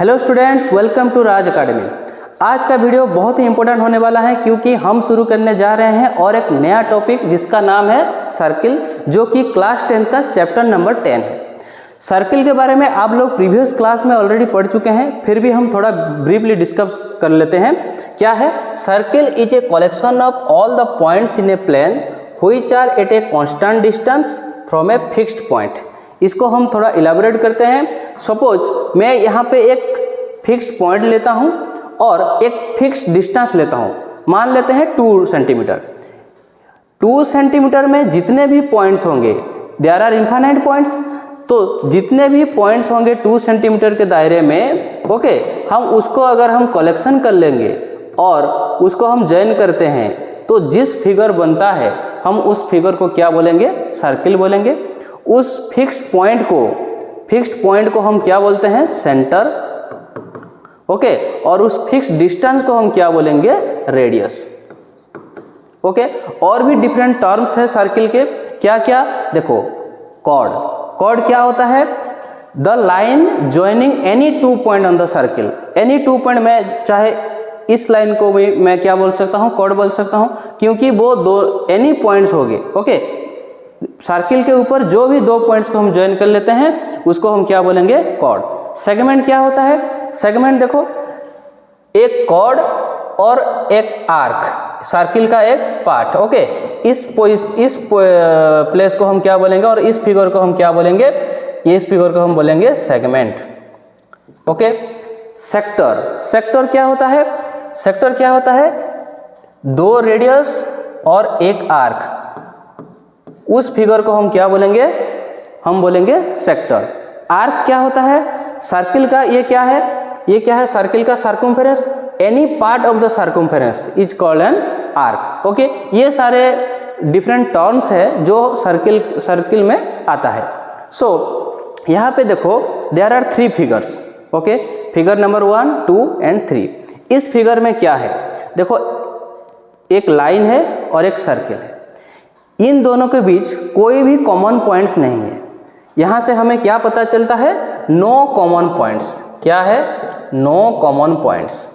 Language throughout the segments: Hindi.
Hello students, welcome to Raj academy. आज का वीडियो बहुत ही इंपॉर्टेंट होने वाला है क्योंकि हम शुरू करने जा रहे हैं और एक नया टॉपिक जिसका नाम है सर्किल, जो कि क्लास 10 का चैप्टर नंबर 10 है। सर्किल के बारे में आप लोग प्रीवियस क्लास में ऑलरेडी पढ़ चुके हैं, फिर भी हम थोड़ा ब्रीफली डिस्कस कर लेते हैं। क्या है? Circle is a collection of all the points in a plane which are at a constant distance from a fixed point. इसको हम थोड़ा इलाबोरेट करते हैं। सपोज मैं यहाँ पे एक फिक्स्ड पॉइंट लेता हूँ और एक फिक्स्ड डिस्टेंस लेता हूँ, मान लेते हैं 2 सेंटीमीटर। 2 सेंटीमीटर में जितने भी पॉइंट्स होंगे, देयर आर इनफाइनाइट पॉइंट्स, तो जितने भी पॉइंट्स होंगे 2 सेंटीमीटर के दायरे में, ओके, हम उसको अगर हम कलेक्शन कर लेंगे और उसको हम जॉइन करते हैं तो जिस फिगर बनता है हम उस फिगर को क्या बोलेंगे? सर्किल बोलेंगे। उस फिक्स्ड पॉइंट को हम क्या बोलते हैं? Centre, okay. और उस फिक्स्ड डिस्टेंस को हम क्या बोलेंगे? Radius, okay. और भी डिफरेंट टर्म्स है सर्किल के। क्या क्या? देखो, कॉर्ड क्या होता है? The line joining any 2 point on the circle. Any 2 point में, चाहे इस लाइन को भी मैं क्या बोल सकता हूँ? कॉर्ड बोल सकता हूँ, क्योंकि वो दो एनी पॉइंट्स हो गए, ओके। सर्किल के ऊपर जो भी 2 पॉइंट्स को हम ज्वाइन कर लेते हैं उसको हम क्या बोलेंगे? कॉर्ड। सेगमेंट क्या होता है? सेगमेंट देखो, एक कॉर्ड और एक आर्क, सर्किल का एक पार्ट, ओके। इस प्लेस को हम क्या बोलेंगे और इस फिगर को हम क्या बोलेंगे? इस फिगर को हम बोलेंगे सेगमेंट, ओके। सेक्टर क्या होता है? सेक्टर क्या होता है? 2 रेडियस और एक आर्क, उस फिगर को हम क्या बोलेंगे? हम बोलेंगे सेक्टर। आर्क क्या होता है? सर्किल का ये क्या है? ये क्या है? सर्किल का circumference. Any part of the circumference is called an arc, okay. ये सारे डिफरेंट टर्म्स है जो सर्किल में आता है। सो यहाँ पे देखो, there are 3 figures, okay. Figure number 1, 2 and 3। इस फिगर में क्या है? देखो, एक लाइन है और एक सर्किल है। इन दोनों के बीच कोई भी कॉमन पॉइंट्स नहीं है। यहाँ से हमें क्या पता चलता है? No common points. क्या है? No common points,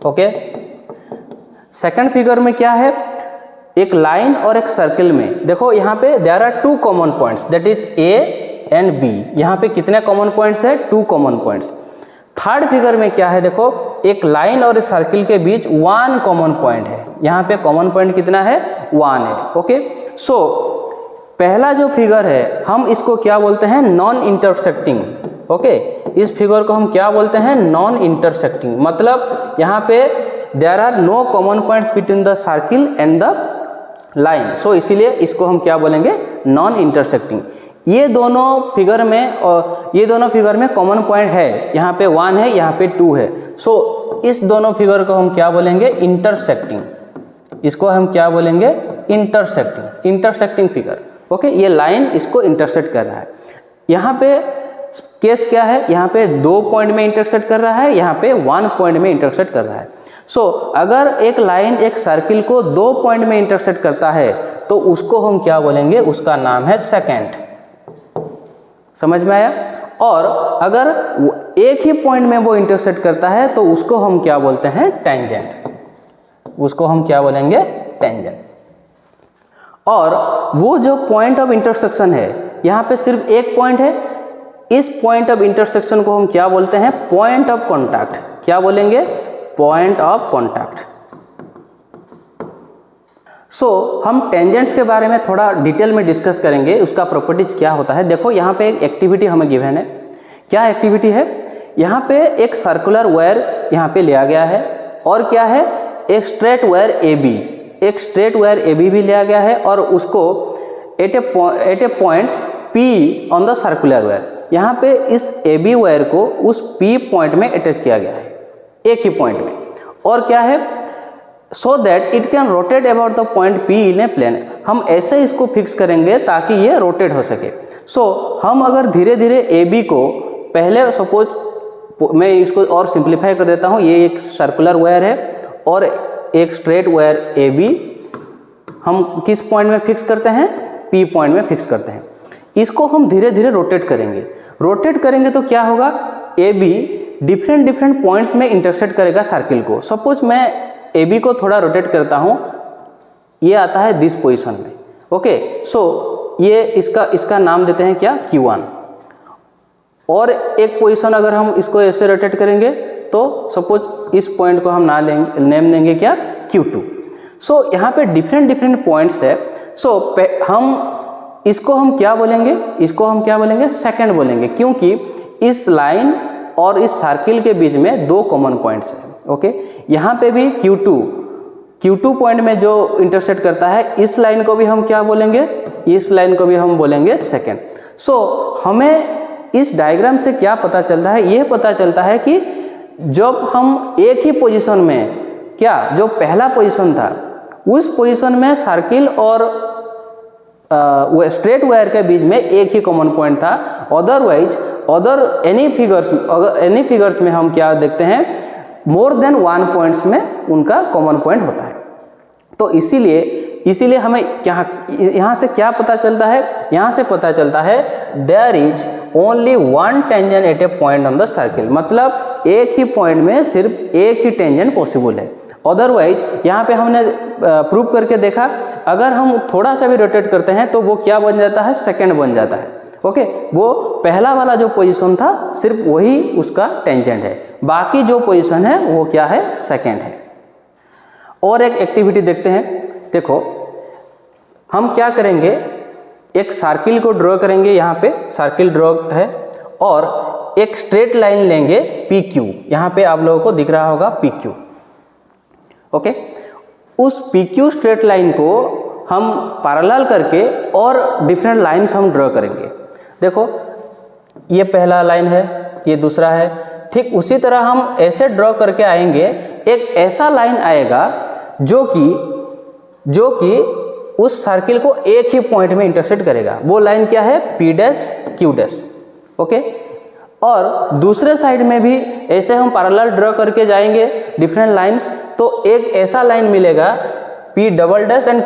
okay. Second figure में क्या है? एक लाइन और एक सर्किल में देखो, यहाँ पे there are 2 common points, that is A and B. यहाँ पे कितने कॉमन पॉइंट्स है? 2 कॉमन पॉइंट्स। थर्ड फिगर में क्या है? देखो, एक लाइन और सर्किल के बीच 1 कॉमन पॉइंट है। यहाँ पे कॉमन पॉइंट कितना है? 1 है, ओके। सो पहला जो फिगर है हम इसको क्या बोलते हैं? Non intersecting, okay. इस फिगर को हम क्या बोलते हैं? Non intersecting. मतलब यहाँ पे there are no common points between the circle and the line, so इसीलिए इसको हम क्या बोलेंगे? Non intersecting. ये दोनों फिगर में कॉमन पॉइंट है। यहाँ पे 1 है, यहाँ पे 2 है। सो इस दोनों फिगर को हम क्या बोलेंगे? इंटरसेक्टिंग। इसको हम क्या बोलेंगे? Intersecting figure, okay. ये लाइन इसको इंटरसेक्ट कर रहा है। यहाँ पे केस क्या है? यहाँ पे 2 पॉइंट में इंटरसेक्ट कर रहा है, यहाँ पे 1 पॉइंट में इंटरसेक्ट कर रहा है। सो अगर एक लाइन एक सर्किल को 2 पॉइंट में इंटरसेक्ट करता है तो उसको हम क्या बोलेंगे? उसका नाम है सेकेंट। समझ में आया? और अगर एक ही पॉइंट में वो इंटरसेक्ट करता है तो उसको हम क्या बोलते हैं? टेंजेंट। उसको हम क्या बोलेंगे? टेंजेंट। और वो जो पॉइंट ऑफ इंटरसेक्शन है, यहाँ पे सिर्फ एक पॉइंट है। इस पॉइंट ऑफ इंटरसेक्शन को हम क्या बोलते हैं? Point of contact. क्या बोलेंगे? Point of contact. सो हम टेंजेंट्स के बारे में थोड़ा डिटेल में डिस्कस करेंगे, उसका प्रॉपर्टीज क्या होता है। देखो, यहाँ पे एक एक्टिविटी हमें गिवन है। क्या एक्टिविटी है? यहाँ पे एक सर्कुलर वायर यहाँ पे लिया गया है और क्या है? एक स्ट्रेट वायर ए बी भी लिया गया है और उसको at a point P on the circular wire. यहाँ पे इस ए बी वायर को उस पी पॉइंट में अटैच किया गया है, एक ही पॉइंट में। और क्या है? So that it can rotate about the point P in a plane. हम ऐसे इसको फिक्स करेंगे ताकि ये रोटेट हो सके। सो हम अगर धीरे धीरे ए बी को, पहले सपोज मैं इसको और सिंप्लीफाई कर देता हूँ। ये एक सर्कुलर वायर है और एक स्ट्रेट वायर ए बी हम किस पॉइंट में फिक्स करते हैं? पी पॉइंट में फिक्स करते हैं। इसको हम धीरे धीरे रोटेट करेंगे तो क्या होगा? A be different different points में इंटरसेक्ट करेगा सर्किल को। सपोज मैं ए बी को थोड़ा रोटेट करता हूँ, ये आता है दिस पोजीशन में। ओके, सो ये इसका नाम देते हैं क्या, Q1। और एक पोजीशन अगर हम इसको ऐसे रोटेट करेंगे तो सपोज इस पॉइंट को हम नेम देंगे क्या, Q2। सो यहाँ पे डिफरेंट डिफरेंट पॉइंट्स है। सो इसको हम क्या बोलेंगे, इसको हम क्या बोलेंगे, सेकंड बोलेंगे, क्योंकि इस लाइन और इस सर्किल के बीच में दो कॉमन पॉइंट्स हैं। ओके, यहाँ पे भी Q2 पॉइंट में जो इंटरसेक्ट करता है, इस लाइन को भी हम क्या बोलेंगे, इस लाइन को भी हम बोलेंगे सेकंड। सो हमें इस डायग्राम से क्या पता चलता है, ये पता चलता है कि जब हम एक ही पोजीशन में, क्या जो पहला पोजीशन था उस पोजीशन में सर्किल और वो स्ट्रेट वायर के बीच में एक ही कॉमन पॉइंट था। अदरवाइज एनी फिगर्स में हम क्या देखते हैं, मोर देन वन पॉइंट्स में उनका कॉमन पॉइंट होता है। तो इसीलिए हमें यहाँ से क्या पता चलता है, यहाँ से पता चलता है there is only one tangent at a point on the circle, मतलब एक ही पॉइंट में सिर्फ एक ही टेंजेंट पॉसिबल है। अदरवाइज यहाँ पे हमने प्रूव करके देखा, अगर हम थोड़ा सा भी रोटेट करते हैं तो वो क्या बन जाता है, सेकंड बन जाता है। ओके, वो पहला वाला जो पोजीशन था सिर्फ वही उसका टेंजेंट है, बाकी जो पोजीशन है वो क्या है, सेकंड है। और एक एक्टिविटी देखते हैं। देखो हम क्या करेंगे, एक सर्किल को ड्रॉ करेंगे, यहाँ पे सर्किल ड्रॉ है और एक स्ट्रेट लाइन लेंगे PQ, यहाँ पे आप लोगों को दिख रहा होगा PQ। ओके, उस PQ स्ट्रेट लाइन को हम पैरेलल करके और डिफरेंट लाइन्स हम ड्रॉ करेंगे। देखो ये पहला लाइन है, ये दूसरा है, ठीक उसी तरह हम ऐसे ड्रॉ करके आएंगे, एक ऐसा लाइन आएगा जो कि उस सर्किल को एक ही पॉइंट में इंटरसेक्ट करेगा। वो लाइन क्या है, P', Q'। ओके, और दूसरे साइड में भी ऐसे हम पैरेलल ड्रॉ करके जाएंगे डिफरेंट लाइंस, तो एक ऐसा लाइन मिलेगा P' एंड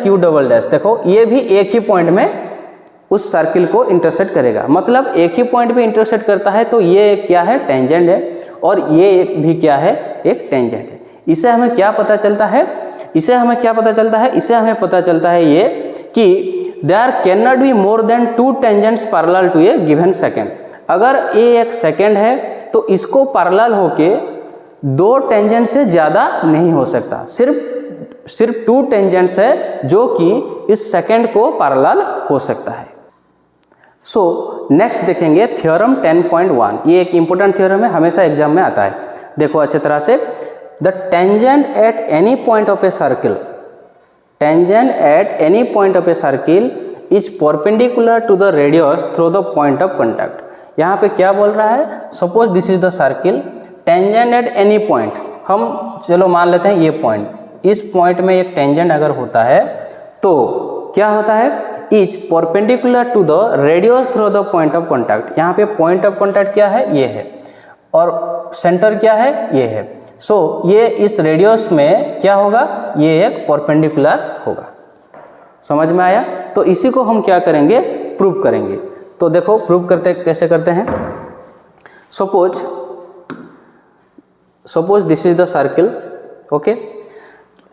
Q'। देखो ये भी एक ही पॉइंट में उस सर्किल को इंटरसेक्ट करेगा, मतलब एक ही पॉइंट पे इंटरसेक्ट करता है, तो ये क्या है, टेंजेंट है, और ये एक भी क्या है, एक टेंजेंट है। इसे हमें क्या पता चलता है, इसे हमें पता चलता है ये कि there can not be more than two tangents parallel to a given secant. अगर ये एक सेकंड है तो इसको पैरेलल होके दो टेंजेंट से ज़्यादा नहीं हो सकता, सिर्फ टू टेंजेंट्स है जो कि इस सेकंड को पैरेलल हो सकता है। सो नेक्स्ट देखेंगे थ्योरम 10.1। ये एक इंपॉर्टेंट थ्योरम है, हमेशा एग्जाम में आता है। देखो अच्छी तरह से, the tangent at any point of a circle is perpendicular to the radius through the point of contact. यहाँ पे क्या बोल रहा है, suppose this is the circle, tangent at any point, हम चलो मान लेते हैं ये पॉइंट, इस पॉइंट में एक टेंजेंट अगर होता है तो क्या होता है, is perpendicular to the radius through the point of contact. यहाँ पे पॉइंट ऑफ कॉन्टैक्ट क्या है, ये है, और सेंटर क्या है, ये है। सो ये इस रेडियस में क्या होगा, ये एक परपेंडिकुलर होगा। समझ में आया? तो इसी को हम क्या करेंगे, प्रूव करेंगे। तो देखो प्रूव कैसे करते हैं। Suppose this is the circle. Okay,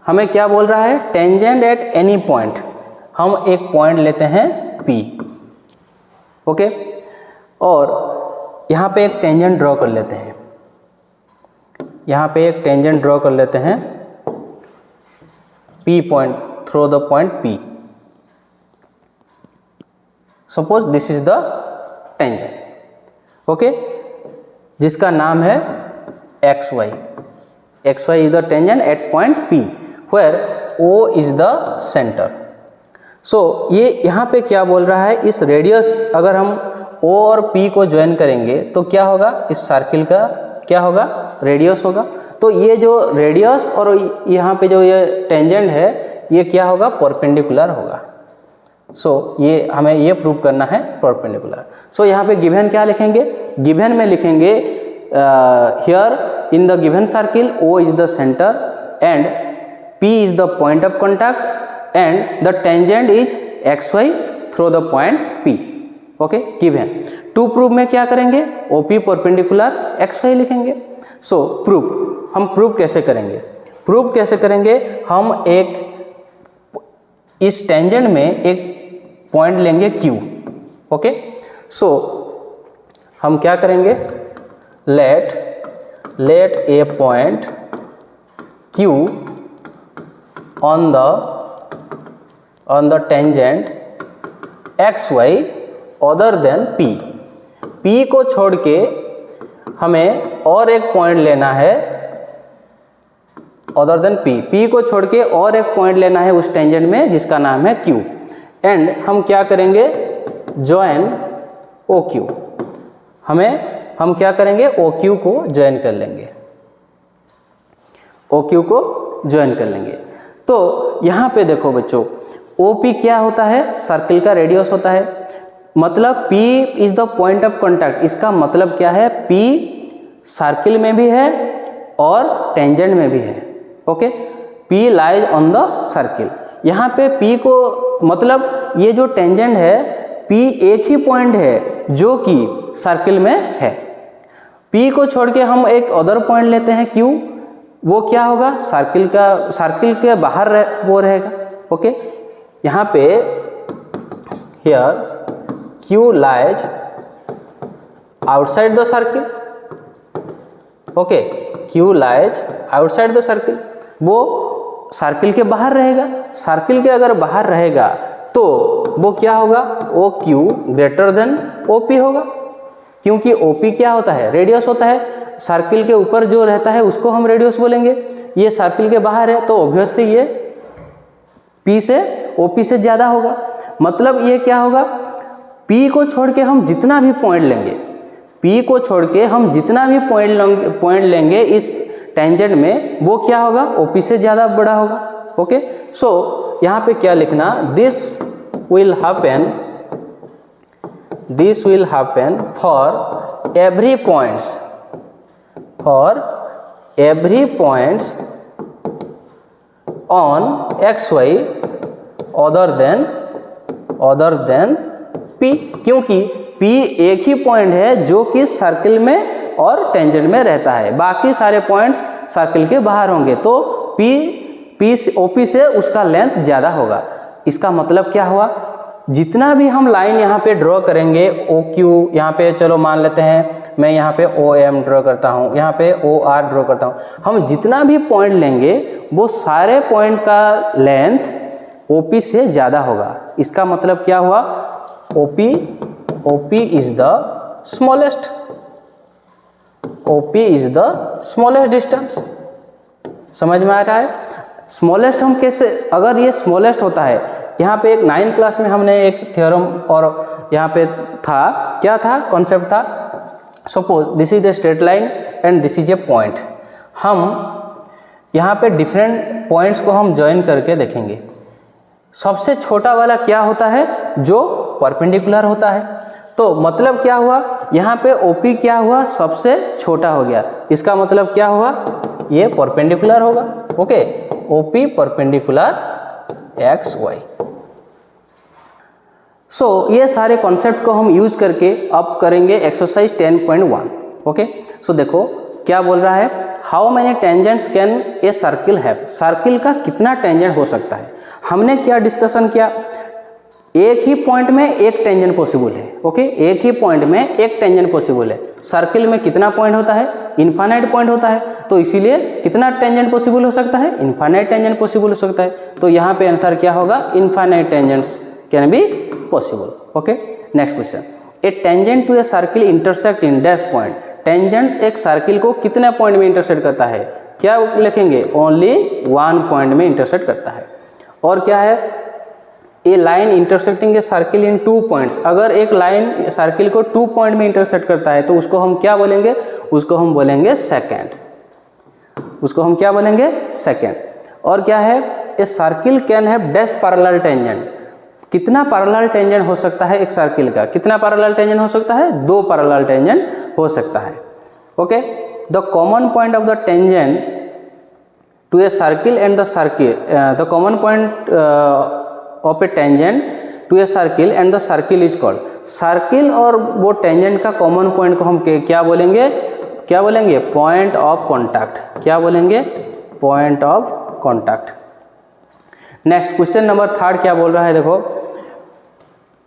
हमें क्या बोल रहा है, टेंजेंट एट एनी पॉइंट। हम एक पॉइंट लेते हैं P। ओके, और यहाँ पे एक टेंजेंट ड्रॉ कर लेते हैं, P point through the point P। Suppose this is the tangent. Okay, जिसका नाम है XY is the tangent at point P where O is the centre. So ये यहाँ पे क्या बोल रहा है, इस रेडियस अगर हम O और P को ज्वाइन करेंगे तो क्या होगा, इस सर्किल का क्या होगा, रेडियस होगा। तो ये जो रेडियस और यहाँ पे जो ये टेंजेंट है ये क्या होगा, परपेंडिकुलर होगा। सो ये हमें ये प्रूव करना है परपेंडिकुलर। सो यहाँ पे गिवन क्या लिखेंगे, गिवन में लिखेंगे here in the given circle O is the centre and P is the point of contact and the tangent is XY through the point P। Okay, given. To prove में क्या करेंगे, OP परपेंडिकुलर XY लिखेंगे। सो प्रूफ, हम प्रूफ कैसे करेंगे? प्रूफ कैसे करेंगे? हम एक इस टेंजेंट में एक पॉइंट लेंगे Q, ओके। सो हम क्या करेंगे? Let a point Q on the tangent XY other than P। P को छोड़ के हमें और एक पॉइंट लेना है अदर देन P। P को छोड़ के और एक पॉइंट लेना है उस टेंजेंट में जिसका नाम है Q। एंड हम क्या करेंगे? Join OQ। हम क्या करेंगे? OQ को ज्वाइन कर लेंगे, OQ को ज्वाइन कर लेंगे। तो यहाँ पे देखो बच्चों, OP क्या होता है? सर्किल का रेडियस होता है। मतलब P is the point of contact. इसका मतलब क्या है? P सर्किल में भी है और टेंजेंट में भी है, okay. P lies on the circle. यहाँ पे P को मतलब ये जो टेंजेंट है, P एक ही पॉइंट है जो कि सर्किल में है। P को छोड़ के हम एक अदर पॉइंट लेते हैं Q, वो क्या होगा? सर्किल के बाहर वो रहेगा, ओके। यहाँ पे here Q lies outside the circle, okay. Q lies outside the circle, वो सर्किल के बाहर रहेगा। सर्किल के अगर बाहर रहेगा तो वो क्या होगा? OQ ग्रेटर देन OP होगा, क्योंकि OP क्या होता है? रेडियस होता है। सर्किल के ऊपर जो रहता है उसको हम रेडियस बोलेंगे। ये सर्किल के बाहर है तो ऑब्वियसली ये P से OP से ज़्यादा होगा। मतलब ये क्या होगा? P को छोड़ के हम जितना भी पॉइंट लेंगे, P को छोड़ के हम जितना भी पॉइंट लेंगे इस टेंजेंट में, वो क्या होगा? OP से ज़्यादा बड़ा होगा, ओके। सो यहाँ पे क्या लिखना? This will happen for every points on XY other than P, क्योंकि P एक ही पॉइंट है जो कि सर्किल में और टेंजेंट में रहता है। बाकी सारे पॉइंट्स सर्किल के बाहर होंगे, तो OP से उसका लेंथ ज़्यादा होगा। इसका मतलब क्या हुआ? जितना भी हम लाइन यहाँ पे ड्रॉ करेंगे, OQ यहाँ पे चलो मान लेते हैं, मैं यहाँ पे OM ड्रॉ करता हूँ, यहाँ पे OR ड्रॉ करता हूँ। हम जितना भी पॉइंट लेंगे वो सारे पॉइंट का लेंथ OP से ज़्यादा होगा। इसका मतलब क्या हुआ? OP is the smallest distance. समझ में आ रहा है? स्मॉलेस्ट हम कैसे, अगर ये स्मॉलेस्ट होता है, यहाँ पे एक 9th क्लास में हमने एक थ्योरम और यहाँ पे था, क्या था? कॉन्सेप्ट था, suppose this is the straight line and this is a point. हम यहाँ पे डिफरेंट पॉइंट्स को हम ज्वाइन करके देखेंगे। सबसे छोटा वाला क्या होता है? जो परपेंडिकुलर होता है। तो मतलब क्या हुआ? यहाँ पे OP क्या हुआ? सबसे छोटा हो गया। इसका मतलब क्या हुआ? ये परपेंडिकुलर होगा, ओके। OP perpendicular XY। सो ये सारे कॉन्सेप्ट को हम यूज करके अब करेंगे एक्सरसाइज 10.1, ओके। सो देखो क्या बोल रहा है? How many tangents can a circle have? Circle का कितना टेंजेंट हो सकता है? हमने क्या डिस्कशन किया? एक ही पॉइंट में एक टेंजेंट पॉसिबल है, ओके। एक ही पॉइंट में एक टेंजेंट पॉसिबल है। सर्किल में कितना पॉइंट होता है? इनफाइनाइट पॉइंट होता है। तो इसीलिए कितना टेंजेंट पॉसिबल हो सकता है? इनफाइनाइट टेंजेंट पॉसिबल हो सकता है। तो यहाँ पे आंसर क्या होगा? Infinite tangents can be possible, okay. Next question, a tangent to a circle intersect in dash point. Tangent एक सर्किल को कितने पॉइंट में इंटरसेक्ट करता है? क्या लिखेंगे? ओनली 1 पॉइंट में इंटरसेक्ट करता है। और क्या है? A line intersecting a circle in 2 points. अगर एक लाइन सर्किल को 2 पॉइंट में इंटरसेक्ट करता है तो उसको हम क्या बोलेंगे? उसको हम बोलेंगे सेकेंड। उसको हम क्या बोलेंगे? सेकेंड। और क्या है? A circle can have dash parallel tangent. कितना पैरेलल टेंजेंट हो सकता है एक सर्किल का? कितना पैरेलल टेंजेंट हो सकता है? 2 पैरेलल टेंजेंट हो सकता है, okay. The common point of the tangent to a circle and the circle, the common point of a tangent to a circle and the circle is called. Circle और वो टेंजेंट का कॉमन पॉइंट को हम क्या बोलेंगे? क्या बोलेंगे, पॉइंट ऑफ कॉन्टैक्ट। क्या बोलेंगे, point of contact. Next question number 3 क्या बोल रहा है, देखो,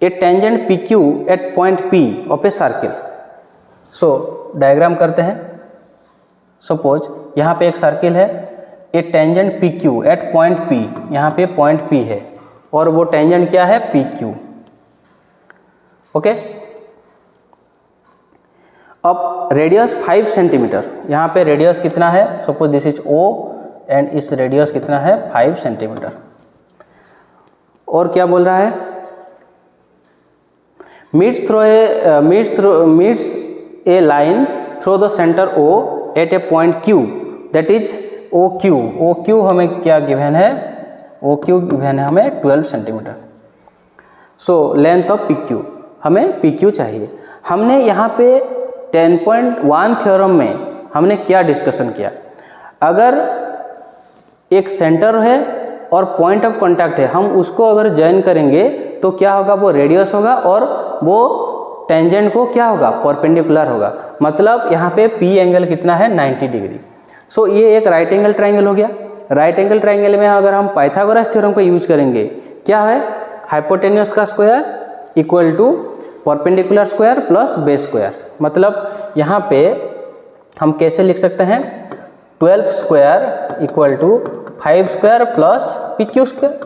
a tangent P Q at point P of a circle. So diagram करते हैं। सपोज यहाँ पे एक सर्किल है, a tangent P Q at point P, यहाँ पे पॉइंट पी है और वो टेंजेंट क्या है, पी क्यू। ओके, अब रेडियस 5 सेंटीमीटर, यहाँ पे रेडियस कितना है, suppose this is O and इस रेडियस कितना है 5 सेंटीमीटर। और क्या बोल रहा है, meets a line through the center O at a point Q, that is OQ। OQ हमें क्या गिवन है, OQ गिवन है हमें 12 centimetre. So length of PQ, हमें PQ चाहिए। हमने यहाँ पे 10.1 थ्योरम में हमने क्या डिस्कशन किया, अगर एक सेंटर है और पॉइंट ऑफ कांटेक्ट है, हम उसको अगर ज्वाइन करेंगे तो क्या होगा, वो रेडियस होगा और वो टेंजेंट को क्या होगा, परपेंडिकुलर होगा। मतलब यहाँ पे P एंगल कितना है, 90 डिग्री। सो ये एक राइट एंगल ट्राइंगल हो गया। राइट एंगल ट्राइंगल में अगर हम पाइथागोरस थ्योरम को यूज करेंगे, क्या है, हाइपोटेन्यूस का square equal to perpendicular square plus base square. मतलब यहाँ पे हम कैसे लिख सकते हैं, 12 square equal to 5 square plus PQ square,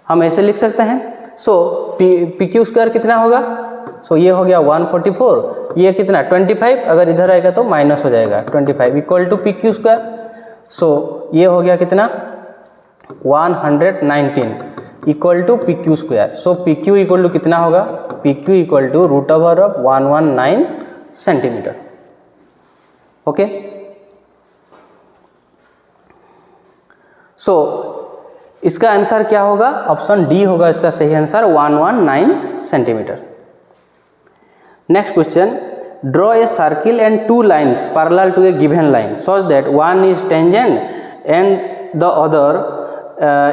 हम ऐसे लिख सकते हैं। सो PQ स्क्वायर कितना होगा, सो ये हो गया 144, ये कितना 25, अगर इधर आएगा तो माइनस हो जाएगा 25 equal to PQ square. So ये हो गया कितना 119 equal to PQ square. So PQ equal to कितना होगा, PQ equal to root over of 119 centimetre. Okay, so इसका आंसर क्या होगा, ऑप्शन डी होगा इसका सही answer, 119 centimetre. Next question, draw a circle and 2 lines parallel to a given line such that one is tangent and the other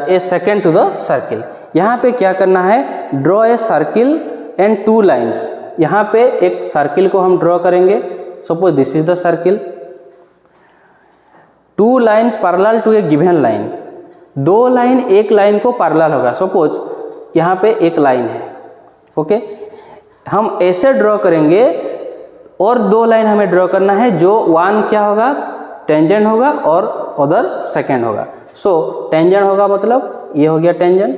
a second to the circle. यहाँ पे क्या करना है, draw a circle and 2 lines. यहाँ पे एक सर्किल को हम ड्रॉ करेंगे, suppose this is the circle, 2 lines parallel to a given line. 2 line एक लाइन को पैरेलल होगा। सपोज यहाँ पे एक लाइन है, ओके, हम ऐसे ड्रॉ करेंगे और 2 लाइन हमें ड्रॉ करना है, जो वन क्या होगा, टेंजेंट होगा और अदर सेकेंड होगा। सो टेंजेंट होगा मतलब ये हो गया टेंजेंट,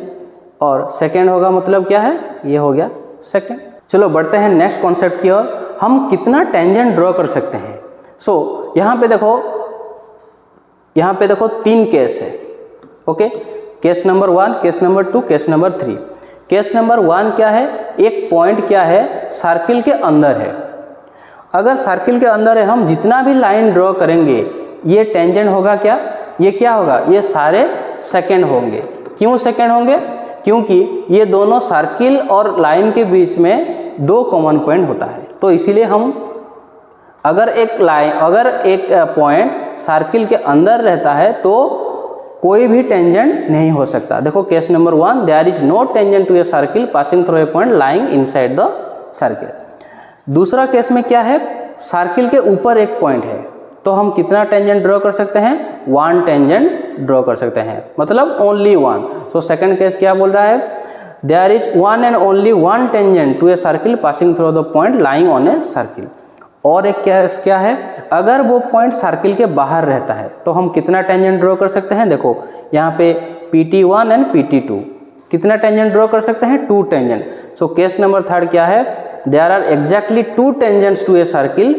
और सेकेंड होगा मतलब क्या है, ये हो गया सेकेंड। चलो बढ़ते हैं नेक्स्ट कॉन्सेप्ट की ओर, हम कितना टेंजेंट ड्रॉ कर सकते हैं। सो यहाँ पे देखो 3 केस है। Okay, case number 1, case number 2, case number 3। Case number 1 क्या है, एक पॉइंट क्या है, सर्किल के अंदर है। अगर सर्किल के अंदर है, हम जितना भी लाइन ड्रॉ करेंगे ये टेंजेंट होगा क्या, ये क्या होगा, ये सारे सेकेंड होंगे। क्यों सेकेंड होंगे, क्योंकि ये दोनों सर्किल और लाइन के बीच में 2 कॉमन पॉइंट होता है। तो इसीलिए हम अगर एक पॉइंट सर्किल के अंदर रहता है तो कोई भी टेंजेंट नहीं हो सकता। देखो case number 1, there is no tangent to a circle passing through a point lying inside the circle. दूसरा केस में क्या है, सर्किल के ऊपर एक पॉइंट है, तो हम कितना टेंजेंट ड्रॉ कर सकते हैं, 1 टेंजेंट ड्रॉ कर सकते हैं, मतलब ओनली 1। सो सेकंड केस क्या बोल रहा है, there is 1 and only 1 tangent to a circle passing through the point lying on a circle. और एक केस क्या है, अगर वो पॉइंट सर्किल के बाहर रहता है तो हम कितना टेंजेंट ड्रॉ कर सकते हैं। देखो यहाँ पे PT1 एंड PT2 कितना टेंजेंट ड्रॉ कर सकते हैं, 2 टेंजेंट। सो केस नंबर 3 क्या है, there are exactly 2 tangents to a circle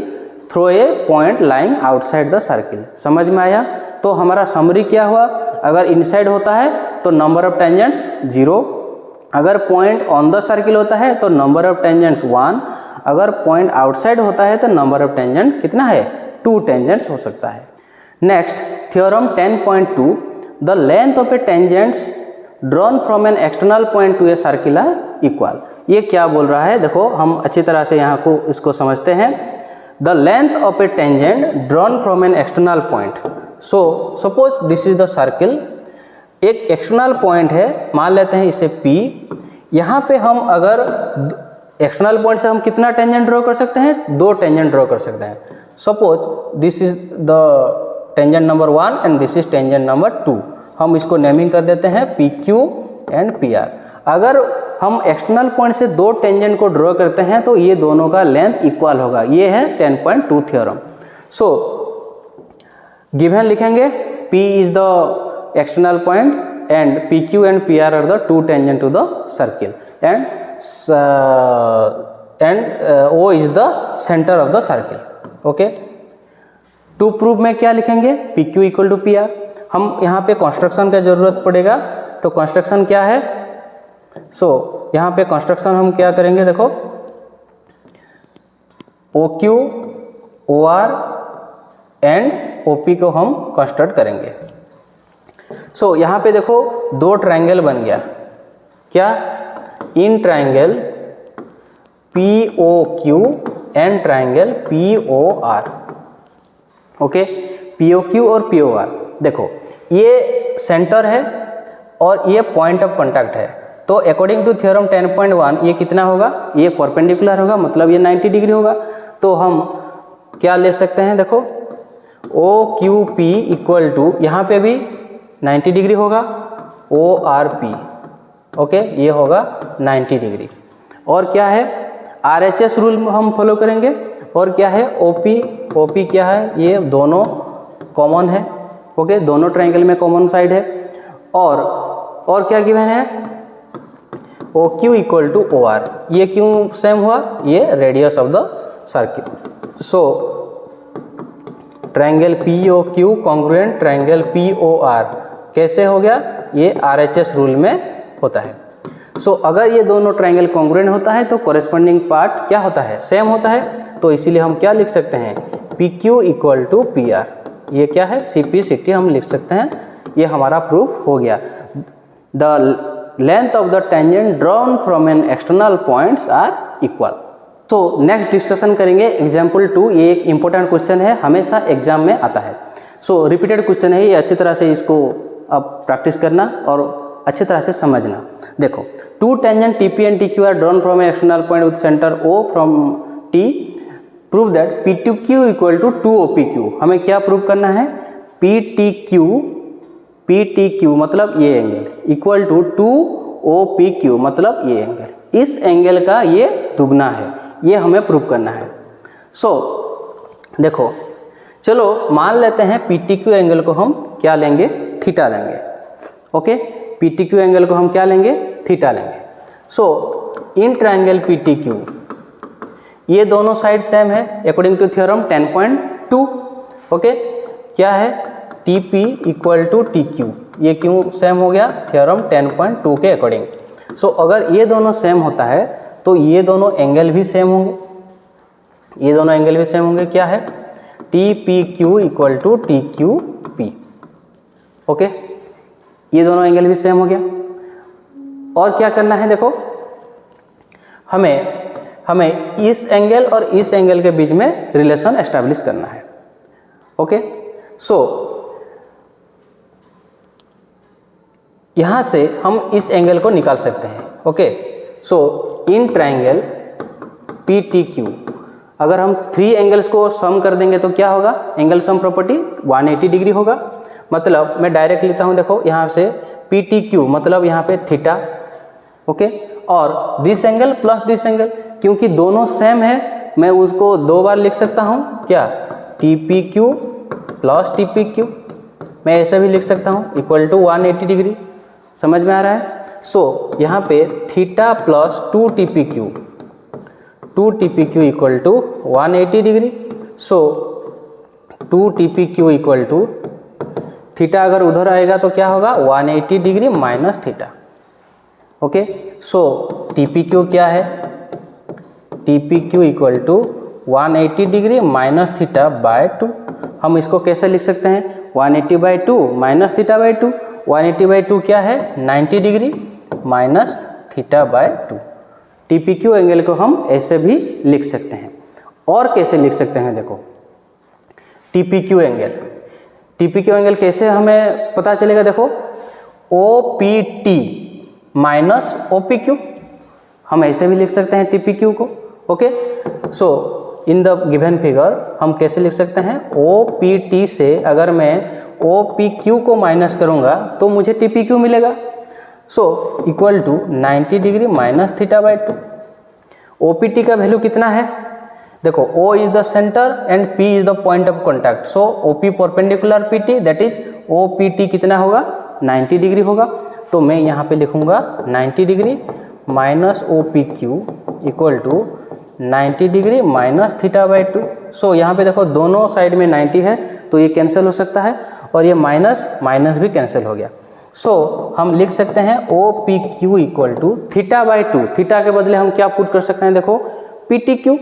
through a point lying outside the circle. समझ में आया। तो हमारा समरी क्या हुआ, अगर इनसाइड होता है तो नंबर ऑफ टेंजेंट्स 0, अगर पॉइंट ऑन द सर्किल होता है तो नंबर ऑफ टेंजेंट्स 1, अगर पॉइंट आउटसाइड होता है तो नंबर ऑफ टेंजेंट कितना है, 2 टेंजेंट्स हो सकता है। Next theorem 10.2, the length of a tangents drawn from an external point to a circle are equal. ये क्या बोल रहा है, देखो हम अच्छी तरह से यहाँ को इसको समझते हैं। The length of a tangent drawn from an external point. So suppose this is the circle, एक एक्सटर्नल पॉइंट है, मान लेते हैं इसे P। यहाँ पे हम अगर एक्सटर्नल पॉइंट से हम कितना टेंजेंट ड्रॉ कर सकते हैं, 2 टेंजेंट ड्रॉ कर सकते हैं। Suppose this is the tangent number 1 and this is tangent number 2। हम इसको नेमिंग कर देते हैं P Q and P R. अगर हम एक्सटर्नल पॉइंट से दो टेंजेंट को ड्रॉ करते हैं तो ये दोनों का लेंथ इक्वल होगा। ये है 10.2 थ्योरम। सो गिवन लिखेंगे P is the external point and PQ and PR are the two tangent to the circle and O is the centre of the circle. Okay, to prove में क्या लिखेंगे PQ इक्वल टू PR। हम यहाँ पे कंस्ट्रक्शन का जरूरत पड़ेगा, तो कंस्ट्रक्शन क्या है? यहाँ पे कंस्ट्रक्शन हम क्या करेंगे, देखो OQ OR एंड OP को हम कंस्ट्रक्ट करेंगे। यहाँ पे देखो दो ट्रायंगल बन गया, क्या? In triangle POQ and triangle POR। Okay, POQ और POR देखो ये सेंटर है और ये पॉइंट ऑफ कांटेक्ट है। तो अकॉर्डिंग टू थ्योरम 10.1 ये कितना होगा? ये परपेंडिकुलर होगा, मतलब ये 90 डिग्री होगा। तो हम क्या ले सकते हैं, देखो OQP इक्वल टू यहाँ पे भी 90 डिग्री होगा, ORP। ओके, ये होगा 90 डिग्री। और क्या है? RHS रूल हम फॉलो करेंगे। और क्या है? OP क्या है? ये दोनों कॉमन है। ओके, दोनों ट्रायंगल में कॉमन साइड है। और क्या गिवन है? OQ equal to OR। ये क्यों सेम हुआ? ये radius of the circle. So triangle POQ congruent triangle POR कैसे हो गया? ये RHS रूल में होता है। अगर ये दोनों ट्रायंगल कॉन्ग्रुएंट होता है तो कोरेस्पॉन्डिंग पार्ट क्या होता है? सेम होता है। तो इसीलिए हम क्या लिख सकते हैं? PQ equal to PR। ये क्या है? CP/CT हम लिख सकते हैं। ये हमारा प्रूफ हो गया। The length of the tangent drawn from an external points are equal. Next discussion करेंगे एग्जाम्पल 2। ये एक इंपॉर्टेंट क्वेश्चन है, हमेशा एग्जाम में आता है। रिपीटेड क्वेश्चन है ये, अच्छी तरह से इसको अब प्रैक्टिस करना और अच्छी तरह से समझना। देखो, two tangent TP and TQ are drawn from external point with centre O from T। Prove that PTQ equal to 2OPQ। हमें क्या प्रूव करना है? PTQ मतलब ये एंगल इक्वल टू 2OPQ मतलब ये एंगल। इस एंगल का ये दुगना है, ये हमें प्रूव करना है। देखो, चलो मान लेते हैं PTQ एंगल को हम क्या लेंगे? थीटा लेंगे। ओके, PTQ एंगल को हम क्या लेंगे? थीटा लेंगे। इन ट्रायंगल PTQ ये दोनों साइड सेम है अकॉर्डिंग टू थ्योरम 10.2। ओके, क्या है? TP equal to TQ। ये क्यों सेम हो गया? थ्योरम 10.2 के अकॉर्डिंग। अगर ये दोनों सेम होता है तो ये दोनों एंगल भी सेम होंगे। ये दोनों एंगल भी सेम होंगे। क्या है? TPQ equal to TQP। Okay, ये दोनों एंगल भी सेम हो गया। और क्या करना है? देखो, हमें इस एंगल और इस एंगल के बीच में रिलेशन एस्टैब्लिश करना है। ओके, यहाँ से हम इस एंगल को निकाल सकते हैं। ओके, इन ट्रायंगल PTQ अगर हम 3 एंगल्स को सम कर देंगे तो क्या होगा? एंगल सम प्रॉपर्टी 180 डिग्री होगा। मतलब मैं डायरेक्ट लिखता हूँ, देखो यहाँ से PTQ मतलब यहाँ पे थीटा। ओके, और this angle plus this angle, क्योंकि दोनों सेम है मैं उसको 2 बार लिख सकता हूँ। क्या? TPQ plus TPQ। मैं ऐसे भी लिख सकता हूँ इक्वल टू 180 डिग्री। समझ में आ रहा है? यहाँ पे theta plus 2TPQ equal to 180 degree. 2TPQ equal to theta अगर उधर आएगा तो क्या होगा? 180 degree minus theta. Okay, TPQ क्या है? TPQ equal to 180 degree minus theta by 2। हम इसको कैसे लिख सकते हैं? 180/2 माइनस थीटा बाय 2। 180/2 क्या है? 90 degree minus theta by 2। TPQ angle को हम ऐसे भी लिख सकते हैं। और कैसे लिख सकते हैं? देखो, TPQ एंगल कैसे हमें पता चलेगा? देखो, OPT माइनस OPQ, हम ऐसे भी लिख सकते हैं TPQ को। Okay, in the given figure हम कैसे लिख सकते हैं, OPT से अगर मैं OPQ को माइनस करूँगा तो मुझे TPQ मिलेगा। So equal to 90 degree minus theta by 2। OPT का वैल्यू कितना है, देखो O is the centre and P is the point of contact. So OP perpendicular PT, that is OPT कितना होगा, 90 डिग्री होगा। तो मैं यहाँ पे लिखूँगा 90 degree minus OPQ equal to 90 degree minus theta by 2। So यहाँ पे देखो दोनों साइड में 90 है तो ये कैंसिल हो सकता है और ये माइनस माइनस भी कैंसिल हो गया। सो हम लिख सकते हैं OPQ equal to theta by 2। Theta के बदले हम क्या पुट कर सकते हैं, देखो PTQ,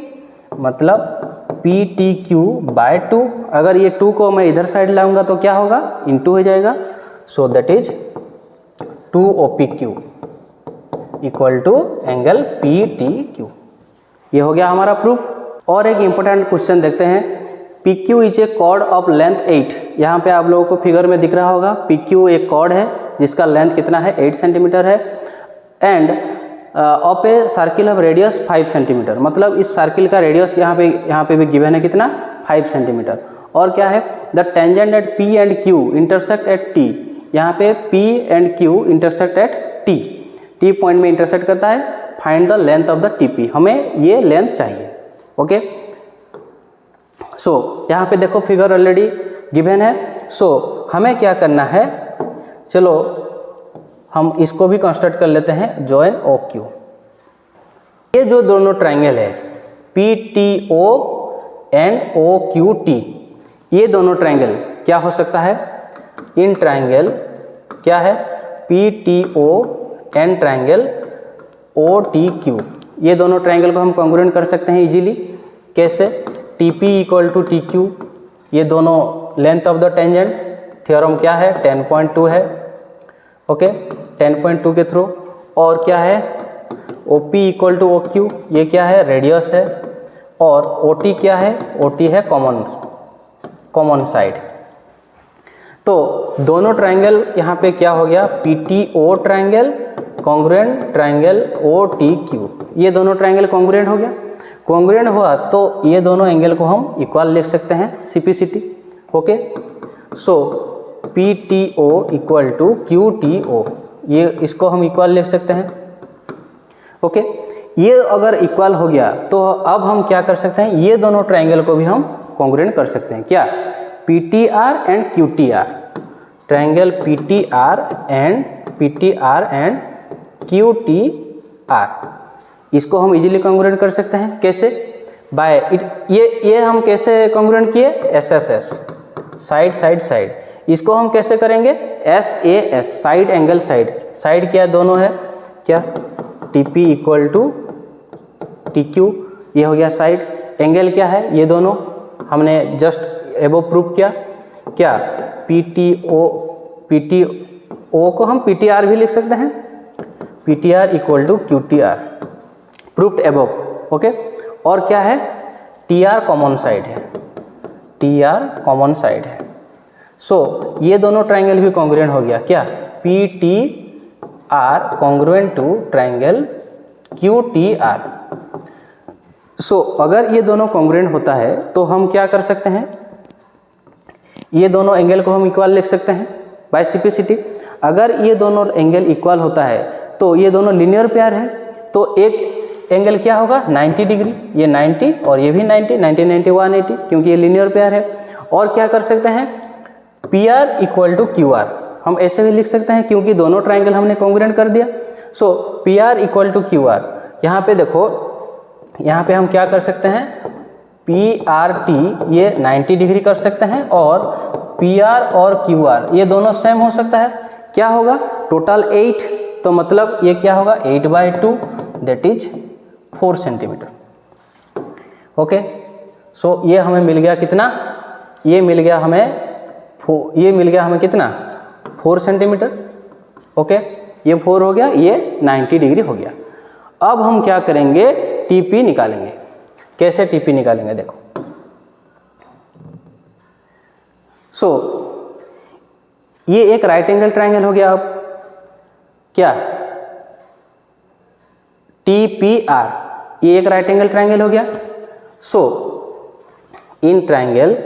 मतलब PTQ बाय 2। अगर ये 2 को मैं इधर साइड लाऊंगा तो क्या होगा, इनटू हो जाएगा। So that is 2OPQ equal to angle PTQ। ये हो गया हमारा प्रूफ। और एक इम्पोर्टेंट क्वेश्चन देखते हैं। PQ is a chord of length 8। यहाँ पे आप लोगों को फिगर में दिख रहा होगा, PQ एक कॉर्ड है जिसका लेंथ कितना है, 8 सेंटीमीटर है, end of a circle of radius 5 centimetre. मतलब इस सर्किल का रेडियस यहाँ पे भी गिवन है कितना, 5 सेंटीमीटर। और क्या है, the tangent eight P and Q intersect at T। यहाँ पे P and Q intersect at T, T point में इंटरसेक्ट करता है। Find the length of the TP, हमें ये लेंथ चाहिए। ओके, सो यहाँ पे देखो फिगर ऑलरेडी गिवन है। सो हमें क्या करना है, चलो हम इसको भी कंस्ट्रक्ट कर लेते हैं, जॉइन OQ। ये जो दोनों ट्राइंगल है PTO एंड OQT, ये दोनों ट्राइंगल क्या हो सकता है, इन ट्राइंगल क्या है, PTO एंड ट्राइंगल OTQ। ये दोनों ट्राइंगल को हम कॉन्ग्रुएंट कर सकते हैं इजीली। कैसे, TP इक्वल टू TQ, ये दोनों length of the tangent, theorem क्या है, 10.2 है। ओके, 10.2 के थ्रू। और क्या है, OP इक्वल टू OQ, ये क्या है, रेडियस है। और OT क्या है, OT है कॉमन साइड। तो दोनों ट्राइंगल यहाँ पे क्या हो गया, PTO triangle congruent triangle OTQ। ये दोनों ट्राइंगल कॉन्ग्रुएंट हो गया। कॉन्ग्रुएंट हुआ तो ये दोनों एंगल को हम इक्वल लिख सकते हैं, CPCT। Okay, so PTO equal to QTO, ये इसको हम इक्वल लिख सकते हैं। ओके, ये अगर इक्वल हो गया तो अब हम क्या कर सकते हैं, ये दोनों ट्राइंगल को भी हम कॉन्ग्रुएंट कर सकते हैं। क्या, PTR and QTR, triangle PTR and QTR, इसको हम इजीली कॉन्ग्रुएंट कर सकते हैं। कैसे, बाय इट, ये हम कैसे कॉन्ग्रुएंट किए, SSS, साइड। इसको हम कैसे करेंगे, SAS, side angle side. Side क्या दोनों है, क्या, TP इक्वल टू TQ, ये हो गया साइड। एंगल क्या है, ये दोनों हमने जस्ट एबो प्रूफ किया। क्या, PTO को हम PTR भी लिख सकते हैं, PTR equal to QTR, proved above. Okay, और क्या है, TR कॉमन साइड है, TR कॉमन साइड है। सो ये दोनों ट्राइंगल भी कॉन्ग्रुएंट हो गया। क्या, PTR congruent to triangle QTR। So अगर ये दोनों कॉन्ग्रुएंट होता है तो हम क्या कर सकते हैं, ये दोनों एंगल को हम इक्वल लिख सकते हैं बाय CPCT। अगर ये दोनों एंगल इक्वल होता है तो ये दोनों लीनियर पेयर हैं, तो एक एंगल क्या होगा, 90 डिग्री, ये 90 और ये भी 90, 90 180, क्योंकि ये लीनियर पेयर है। और क्या कर सकते हैं, PR इक्वल टू QR, हम ऐसे भी लिख सकते हैं क्योंकि दोनों ट्राइंगल हमने कॉन्ग्रुएंट कर दिया। सो PR इक्वल टू QR, यहाँ पे देखो, यहाँ पे हम क्या कर सकते हैं, PRT ये 90 डिग्री कर सकते हैं, और PR और QR ये दोनों सेम हो सकता है। क्या होगा, टोटल 8, तो मतलब ये क्या होगा, 8/2, दैट इज 4 सेंटीमीटर। ओके, सो ये हमें मिल गया कितना, ये मिल गया हमें कितना, 4 सेंटीमीटर। ओके, ये 4 हो गया, ये 90 डिग्री हो गया। अब हम क्या करेंगे, TP निकालेंगे। कैसे TP निकालेंगे, देखो। सो ये एक राइट एंगल ट्राइंगल हो गया। अब क्या, TPR, ये एक राइट एंगल ट्राइंगल हो गया। सो इन ट्राइंगल,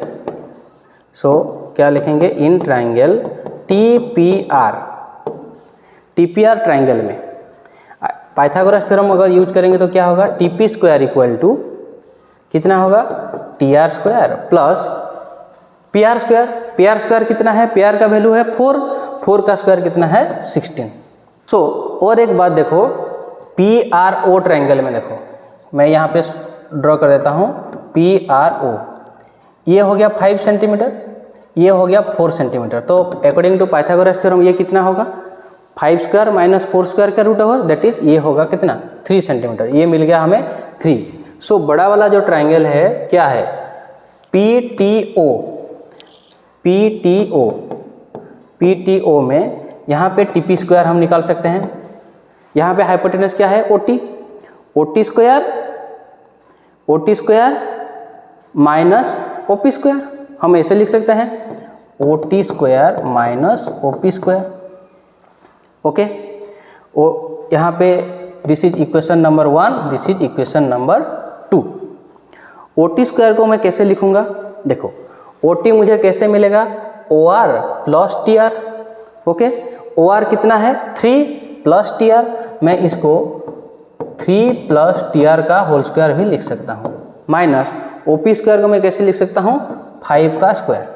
सो क्या लिखेंगे, in triangle TPR, TPR triangle में पाइथागोरस थ्योरम अगर यूज करेंगे तो क्या होगा, TP स्क्वायर इक्वल टू कितना होगा, TR square plus PR square. PR square कितना है, PR का वैल्यू है 4, 4 का स्क्वायर कितना है 16। सो और एक बात देखो, PRO ट्राइंगल में देखो, मैं यहाँ पे ड्रॉ कर देता हूँ PRO, ये हो गया 5 सेंटीमीटर, ये हो गया 4 सेंटीमीटर। तो अकॉर्डिंग टू पाइथागोरस थ्योरम ये कितना होगा, 5 स्क्वायर माइनस 4 स्क्वायर का रूट ओवर, दैट इज ये होगा कितना 3 सेंटीमीटर, ये मिल गया हमें 3। सो बड़ा वाला जो ट्राइंगल है क्या है, PTO, PTO, PTO में यहाँ पे TP स्क्वायर हम निकाल सकते हैं, यहाँ पे हाइपोटेनस क्या है OT, OT square minus OP square, हम ऐसे लिख सकते हैं OT square minus OP square. Okay, यहाँ पे this is equation number 1, this is equation number 2। OT square को मैं कैसे लिखूंगा, देखो OT मुझे कैसे मिलेगा, OR plus TR। Okay, OR कितना है 3 प्लस TR, मैं इसको 3 प्लस TR का होल स्क्वायर भी लिख सकता हूँ, माइनस OP स्क्वायर को मैं कैसे लिख सकता हूँ 5 का स्क्वायर।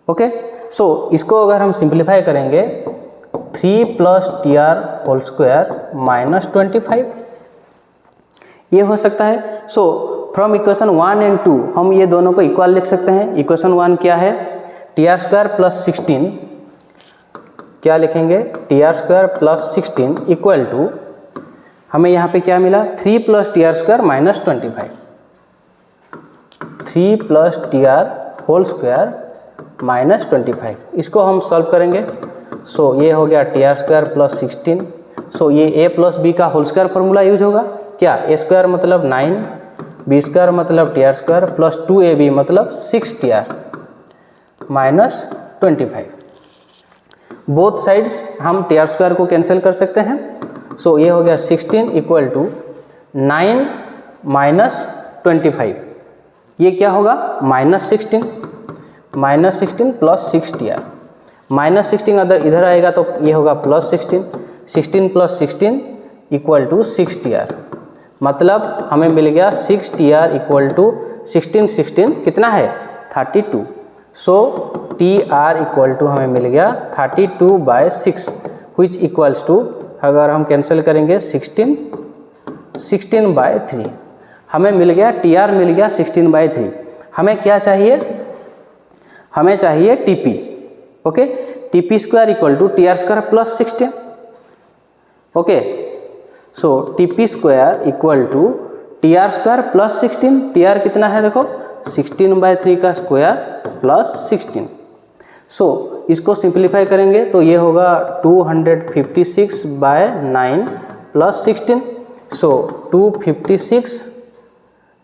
ओके, सो इसको अगर हम सिंप्लीफाई करेंगे 3 plus TR whole square minus 25, ये हो सकता है। सो फ्रॉम इक्वेशन 1 एंड 2 हम ये दोनों को इक्वल लिख सकते हैं। इक्वेशन 1 क्या है, TR स्क्वायर प्लस 16, क्या लिखेंगे TR square plus 16 equal to, हमें यहाँ पे क्या मिला 3 plus TR square minus 25, 3 plus TR whole square minus 25, इसको हम सॉल्व करेंगे। सो ये हो गया TR स्क्वायर प्लस 16, सो ये A प्लस B का होल स्क्वायर फॉर्मूला यूज होगा, क्या A स्क्वायर मतलब 9, B स्क्वायर मतलब TR स्क्वायर प्लस 2AB मतलब 6TR माइनस 25। बोथ साइड्स हम TR स्क्वायर को कैंसिल कर सकते हैं। सो ये हो गया 16 इक्वल टू 9 माइनस 25, ये क्या होगा minus 16, minus 16 plus 6TR, minus 16 अगर इधर आएगा तो ये होगा plus 16, 16 plus 16 equal to 6TR, मतलब हमें मिल गया 6TR इक्वल टू 16, 16 कितना है 32। सो TR इक्वल टू हमें मिल गया 32/6 विच इक्वल्स टू, अगर हम कैंसिल करेंगे 16/3, हमें मिल गया TR मिल गया 16/3। हमें क्या चाहिए, हमें चाहिए TP। Okay, TP square equal to TR square plus 16। Okay, so TP square equal to TR square plus 16, TR कितना है देखो 16/3 का स्क्वायर प्लस 16। सो इसको सिंप्लीफाई करेंगे तो ये होगा 256/9 प्लस 16। सो 256,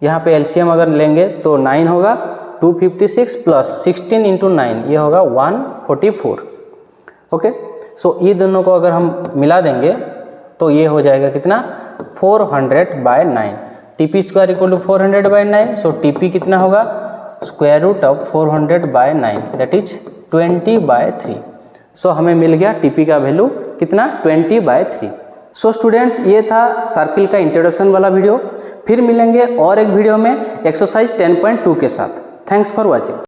यहाँ पे एलसीएम अगर लेंगे तो 9 होगा, 256 प्लस 16 इंटू 9 ये होगा 144। ओके, सो ये दोनों को अगर हम मिला देंगे तो ये हो जाएगा कितना 400/9। TP square equal to 400/9, so TP कितना होगा square root of 400/9 that is 20/3। So हमें मिल गया TP का वैल्यू कितना 20/3। सो स्टूडेंट्स ये था सर्किल का इंट्रोडक्शन वाला वीडियो, फिर मिलेंगे और एक वीडियो में एक्सरसाइज 10.2 के साथ। Thanks for watching.